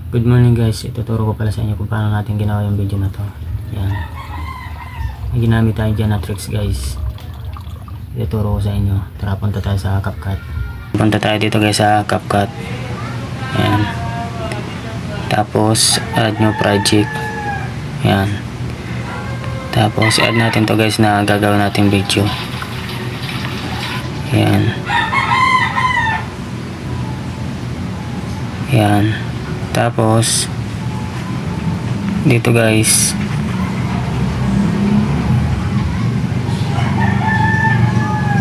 Good morning guys, ituturo ko pala sa inyo kung paano natin ginawa yung video na to. Yan. May ginamit tayo dyan na tricks guys. Ituturo ko sa inyo. Tara, punta tayo sa CapCut. Punta tayo dito guys sa CapCut. Yan. Tapos add new project. Yan. Tapos add natin to guys na gagawin natin video. Yan. Yan. Tapos dito guys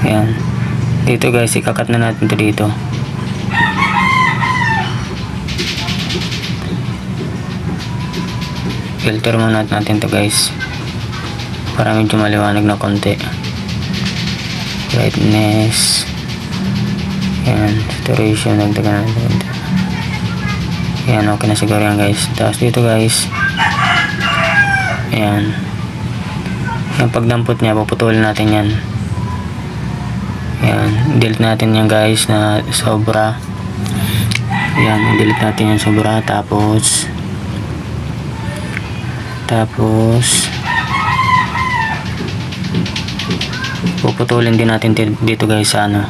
yan, dito guys ikakat na natin to dito. Filter muna natin to guys para medyo maliwanag na konti. Brightness, yan, saturation, nagdagan natin. Yan, okay na siguro yan guys. Tapos dito guys, yan, yung pagdampot niya puputulin natin yan. Yan, delete natin yan guys na sobra. Yan, delete natin yan sobra. Tapos puputulin din natin dito guys sa ano,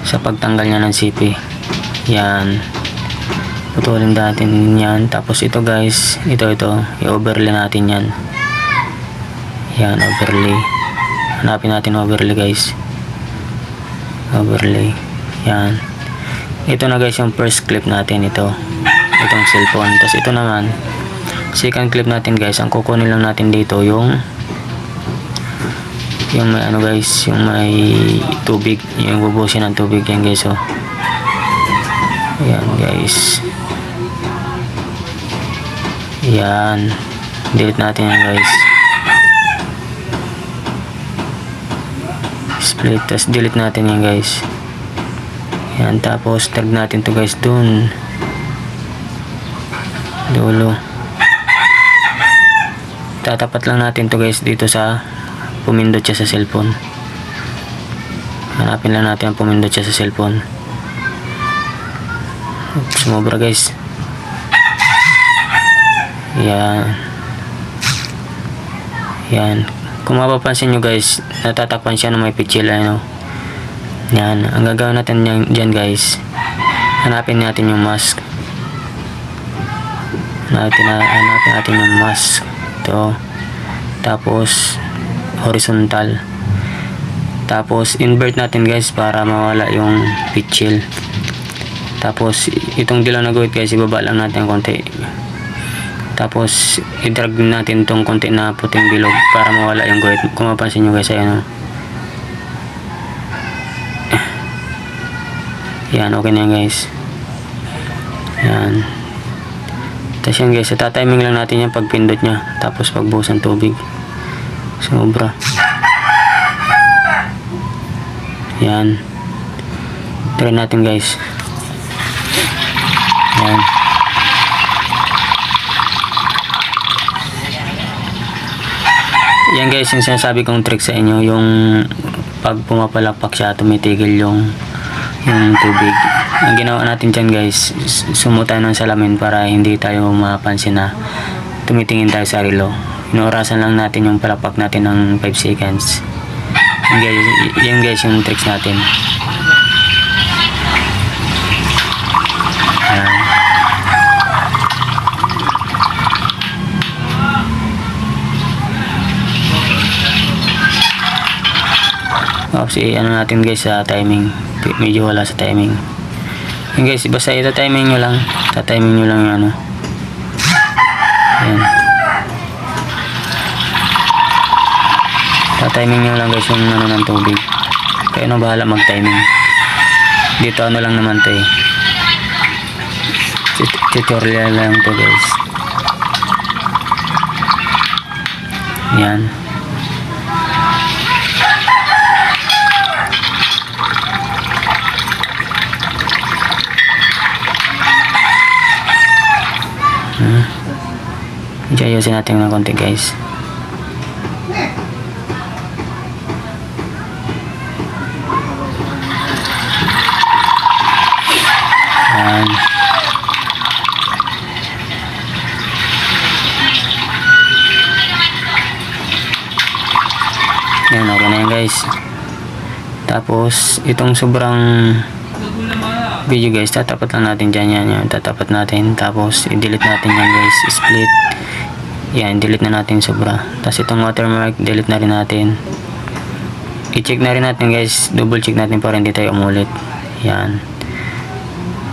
sa pagtanggal niya ng CP. Yan, putulin natin yan. Tapos ito guys, ito i-overlay natin yan. Yan, overlay. Hanapin natin overlay guys. Overlay. Yan. Ito na guys yung first clip natin, itong cellphone. Tapos ito naman second clip natin guys. Ang kukunin lang natin dito yung may ano guys, yung may tubig, yung bubusin ng tubig yan guys. Oh. Yan guys. Yan, delete natin yan guys. Split, tas delete natin yan guys. Yan, tapos tag natin to guys dun dulo. Tatapat lang natin to guys dito sa pumindot siya sa cellphone. Hanapin lang natin ang pumindot siya sa cellphone. Sumobra guys. Yan. Yan. Kung mapapansin nyo guys, natatakpan siya ng may pitchil. Ano? Yan. Ang gagawin natin dyan guys, hanapin natin yung mask. Hanapin natin yung mask. Ito. Tapos horizontal. Tapos invert natin guys para mawala yung pitchil. Tapos itong dilaw na guhit guys, ibaba lang natin konti. Tapos i-drag natin tong konti na puting bilog para mawala yung guhit. Kung mapansin nyo guys, ayan. Yan, okay na yan guys. Yan. Tapos yan guys, tatiming lang natin yan pagpindot nya. Tapos pagbuhos ng tubig. Sobra. Yan. Try natin guys. Yan. Yan guys, yung sinasabi kong trick sa inyo, yung pag pumapalakpak siya, tumitigil yung tubig. Ang ginawa natin dyan guys, sumo tayo ng salamin para hindi tayo mapansin na tumitingin tayo sa relo. Inuurasan lang natin yung palakpak natin ng 5 seconds. Yan guys yung tricks natin. Tapos ano natin guys sa timing, medyo wala sa timing. Yan guys, basta ito timing nyo lang, tatiming nyo lang yung ano. Yan, tatiming nyo lang guys yung ano ng tubig. Kaya ano bahala mag timing dito. Ano lang naman to tutorial lang to guys. Yan. Ayusin natin ng konti guys. Yan. Yan, okay na yan guys. Tapos itong sobrang video guys, tatapat lang natin dyan. Yan, tatapat natin. Tapos i-delete natin yan guys, split. Yan, delete na natin sobra. Tapos itong watermark, delete na rin natin. I-check na rin natin guys, double check natin para hindi tayo umulit. Yan.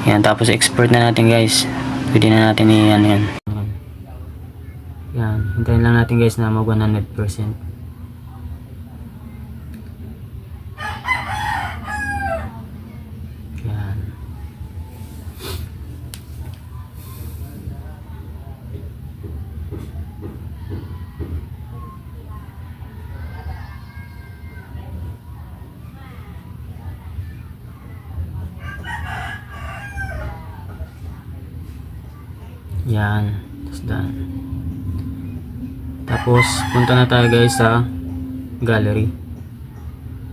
Yan, tapos export na natin guys. Pwede na natin yan. Yan, hintayin lang natin guys na mag 100%. Yan. Yan, that's done. Tapos punta na tayo guys sa gallery.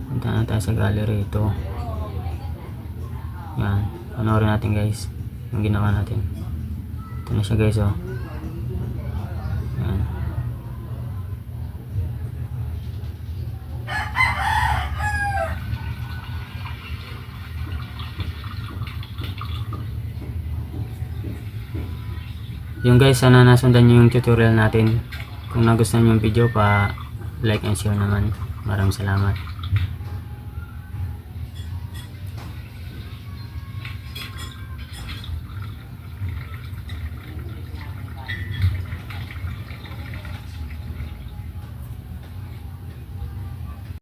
Punta na tayo sa gallery ito. Yan, panoorin natin guys yung ginawa natin. Ito na siya guys, oh. Yan. Yung guys, sana nasundan nyo yung tutorial natin. Kung nagustuhan nyo yung video, pa like and share naman. Maraming salamat.